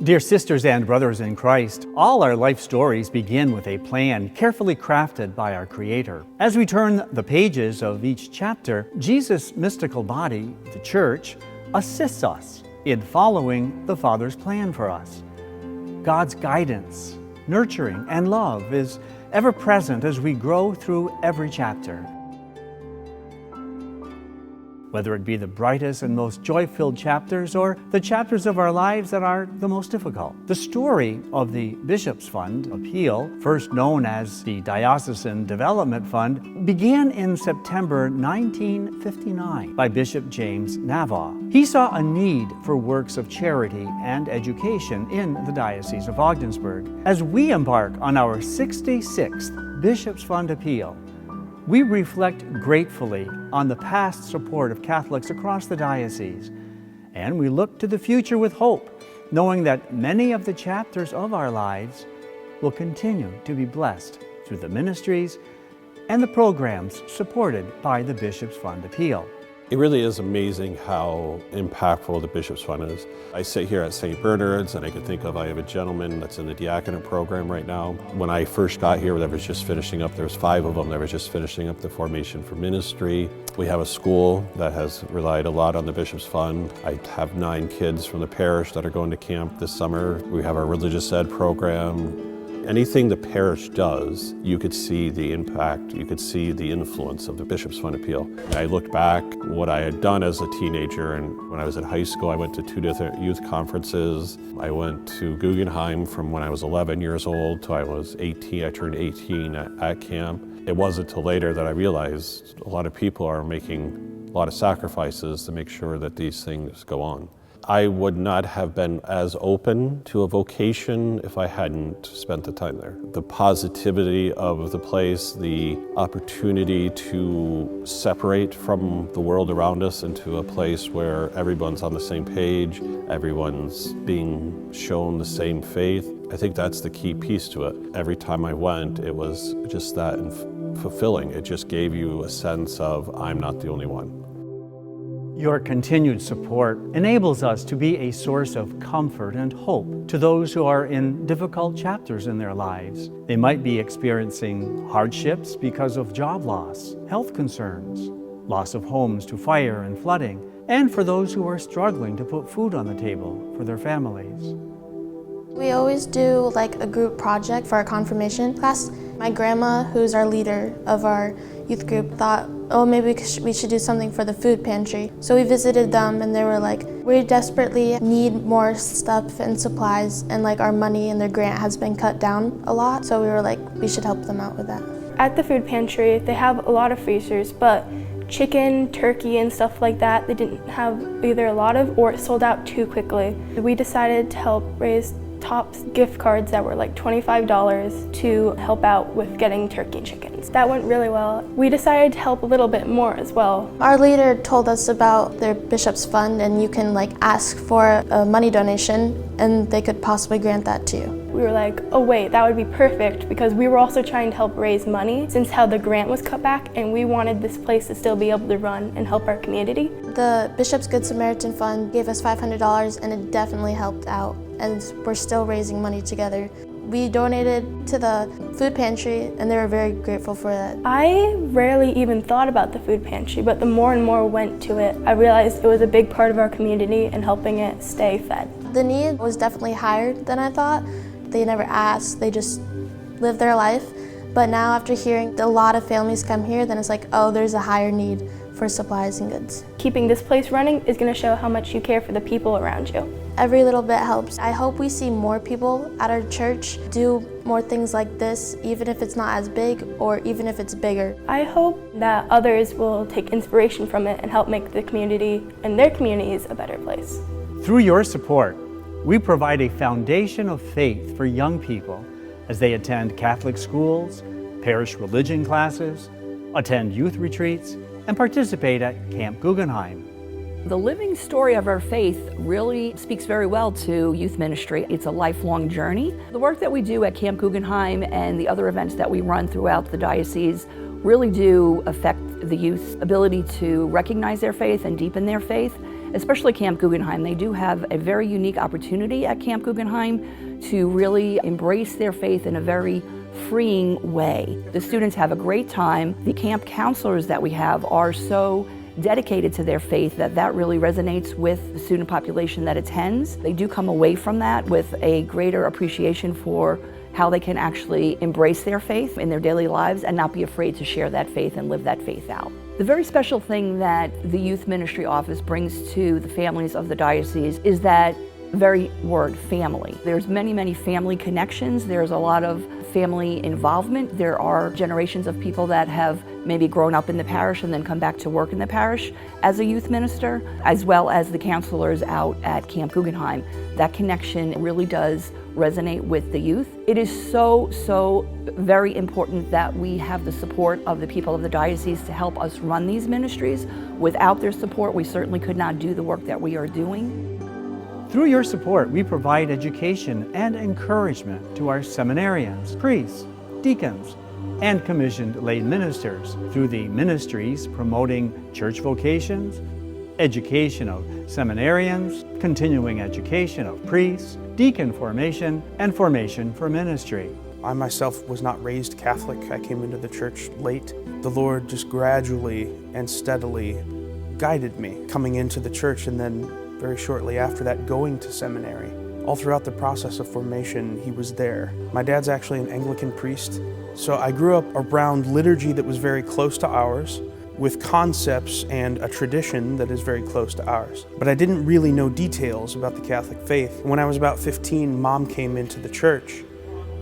Dear sisters and brothers in Christ, all our life stories begin with a plan carefully crafted by our Creator. As we turn the pages of each chapter, Jesus' mystical body, the Church, assists us in following the Father's plan for us. God's guidance, nurturing, and love is ever present as we grow through every chapter. Whether it be the brightest and most joy-filled chapters or the chapters of our lives that are the most difficult. The story of the Bishop's Fund Appeal, first known as the Diocesan Development Fund, began in September 1959 by Bishop James Navaw. He saw a need for works of charity and education in the Diocese of Ogdensburg. As we embark on our 66th Bishop's Fund Appeal, we reflect gratefully on the past support of Catholics across the diocese, and we look to the future with hope, knowing that many of the chapters of our lives will continue to be blessed through the ministries and the programs supported by the Bishop's Fund Appeal. It really is amazing how impactful the Bishop's Fund is. I sit here at St. Bernard's and I can think of, I have a gentleman that's in the diaconate program right now. When I first got here, there was just finishing up, there's 5 of them that were just finishing up the formation for ministry. We have a school that has relied a lot on the Bishop's Fund. I have 9 kids from the parish that are going to camp this summer. We have our religious ed program. Anything the parish does, you could see the impact, you could see the influence of the Bishop's Fund Appeal. And I looked back what I had done as a teenager, and when I was in high school, I went to 2 different youth conferences. I went to Guggenheim from when I was 11 years old till I was 18. I turned 18 at camp. It wasn't until later that I realized a lot of people are making a lot of sacrifices to make sure that these things go on. I would not have been as open to a vocation if I hadn't spent the time there. The positivity of the place, the opportunity to separate from the world around us into a place where everyone's on the same page, everyone's being shown the same faith. I think that's the key piece to it. Every time I went, it was just that fulfilling. It just gave you a sense of, I'm not the only one. Your continued support enables us to be a source of comfort and hope to those who are in difficult chapters in their lives. They might be experiencing hardships because of job loss, health concerns, loss of homes to fire and flooding, and for those who are struggling to put food on the table for their families. We always do like a group project for our confirmation class. My grandma, who's our leader of our youth group, thought, oh, maybe we should do something for the food pantry. So we visited them and they were like, we desperately need more stuff and supplies, and like our money and their grant has been cut down a lot. So we were like, we should help them out with that. At the food pantry, they have a lot of freezers, but chicken, turkey, and stuff like that, they didn't have either a lot of or it sold out too quickly. We decided to help raise Tops gift cards that were like $25 to help out with getting turkey and chickens. That went really well. We decided to help a little bit more as well. Our leader told us about their Bishop's Fund, and you can like ask for a money donation and they could possibly grant that to you. We were like, oh wait, that would be perfect, because we were also trying to help raise money since how the grant was cut back, and we wanted this place to still be able to run and help our community. The Bishop's Good Samaritan Fund gave us $500 and it definitely helped out, and we're still raising money together. We donated to the food pantry and they were very grateful for that. I rarely even thought about the food pantry, but the more and more went to it, I realized it was a big part of our community and helping it stay fed. The need was definitely higher than I thought. They never asked, they just lived their life. But now after hearing a lot of families come here, then it's like, oh, there's a higher need for supplies and goods. Keeping this place running is going to show how much you care for the people around you. Every little bit helps. I hope we see more people at our church do more things like this, even if it's not as big or even if it's bigger. I hope that others will take inspiration from it and help make the community and their communities a better place. Through your support, we provide a foundation of faith for young people as they attend Catholic schools, parish religion classes, attend youth retreats, and participate at Camp Guggenheim. The living story of our faith really speaks very well to youth ministry. It's a lifelong journey. The work that we do at Camp Guggenheim and the other events that we run throughout the diocese really do affect the youth's ability to recognize their faith and deepen their faith, especially Camp Guggenheim. They do have a very unique opportunity at Camp Guggenheim to really embrace their faith in a very freeing way. The students have a great time. The camp counselors that we have are so dedicated to their faith that really resonates with the student population that attends. They do come away from that with a greater appreciation for how they can actually embrace their faith in their daily lives and not be afraid to share that faith and live that faith out. The very special thing that the Youth Ministry Office brings to the families of the diocese is that very word, family. There's many family connections. There's a lot of family involvement. There are generations of people that have maybe grown up in the parish and then come back to work in the parish as a youth minister, as well as the counselors out at Camp Guggenheim. That connection really does resonate with the youth. It is so very important that we have the support of the people of the diocese to help us run these ministries. Without their support, we certainly could not do the work that we are doing. Through your support, we provide education and encouragement to our seminarians, priests, deacons, and commissioned lay ministers through the ministries promoting church vocations, education of seminarians, continuing education of priests, deacon formation, and formation for ministry. I myself was not raised Catholic. I came into the church late. The Lord just gradually and steadily guided me coming into the church, and then very shortly after that going to seminary. All throughout the process of formation, He was there. My dad's actually an Anglican priest, so I grew up around liturgy that was very close to ours, with concepts and a tradition that is very close to ours. But I didn't really know details about the Catholic faith. When I was about 15, Mom came into the church,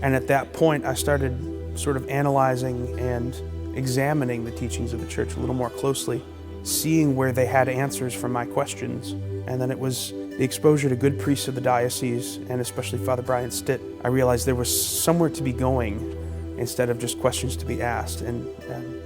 and at that point I started sort of analyzing and examining the teachings of the church a little more closely, seeing where they had answers for my questions. And then it was the exposure to good priests of the diocese, and especially Father Brian Stitt. I realized there was somewhere to be going instead of just questions to be asked, and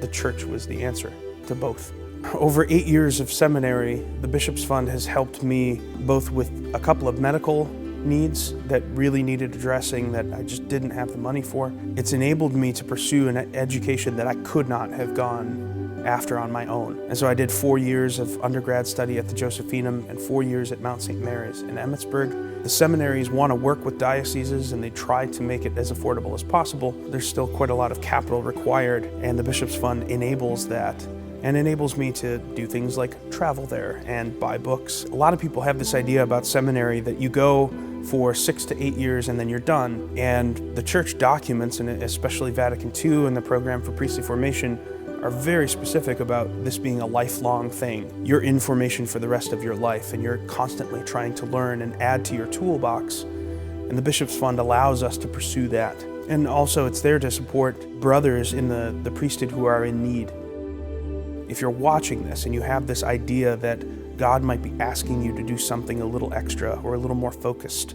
the church was the answer to both. Over 8 years of seminary, the Bishop's Fund has helped me both with a couple of medical needs that really needed addressing that I just didn't have the money for. It's enabled me to pursue an education that I could not have gone after on my own. And so I did 4 years of undergrad study at the Josephinum and 4 years at Mount St. Mary's in Emmitsburg. The seminaries want to work with dioceses, and they try to make it as affordable as possible. There's still quite a lot of capital required, and the Bishop's Fund enables that, and enables me to do things like travel there and buy books. A lot of people have this idea about seminary that you go for 6 to 8 years and then you're done. And the church documents, and especially Vatican II and the program for priestly formation, are very specific about this being a lifelong thing. You're in formation for the rest of your life, and you're constantly trying to learn and add to your toolbox. And the Bishop's Fund allows us to pursue that. And also it's there to support brothers in the priesthood who are in need. If you're watching this and you have this idea that God might be asking you to do something a little extra or a little more focused,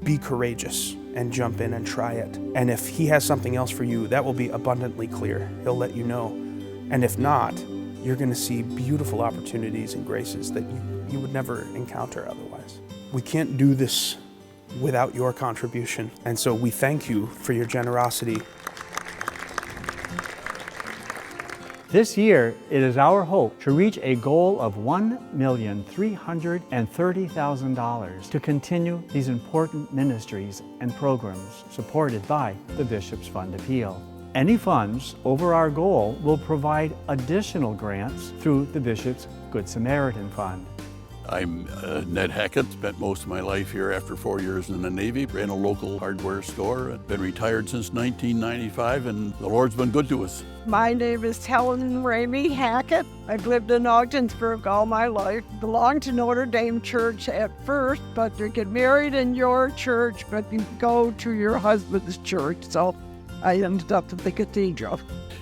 be courageous and jump in and try it. And if He has something else for you, that will be abundantly clear. He'll let you know. And if not, you're going to see beautiful opportunities and graces that you would never encounter otherwise. We can't do this without your contribution. And so we thank you for your generosity. This year, it is our hope to reach a goal of $1,330,000 to continue these important ministries and programs supported by the Bishop's Fund Appeal. Any funds over our goal will provide additional grants through the Bishop's Good Samaritan Fund. I'm Ned Hackett, spent most of my life here after 4 years in the Navy, ran a local hardware store. I've been retired since 1995, and the Lord's been good to us. My name is Helen Ramey Hackett. I've lived in Ogdensburg all my life. Belonged to Notre Dame Church at first, but you get married in your church, but you go to your husband's church. So I ended up at the cathedral.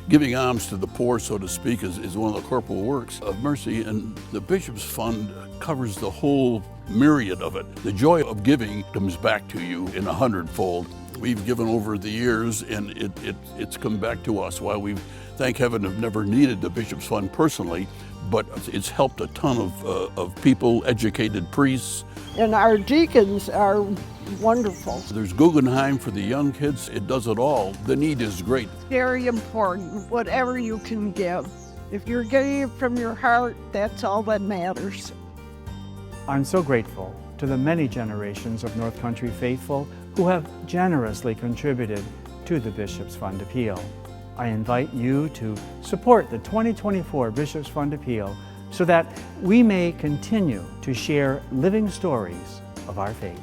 Giving alms to the poor, so to speak, is one of the corporal works of mercy, and the Bishop's Fund covers the whole myriad of it. The joy of giving comes back to you in 100-fold. We've given over the years, and it's come back to us. While we've, thank heaven, have never needed the Bishop's Fund personally, but it's helped a ton of people, educated priests. And our deacons are wonderful. There's Guggenheim for the young kids. It does it all. The need is great. Very important, whatever you can give. If you're giving from your heart, that's all that matters. I'm so grateful to the many generations of North Country faithful who have generously contributed to the Bishops Fund Appeal. I invite you to support the 2024 Bishops Fund Appeal so that we may continue to share living stories of our faith.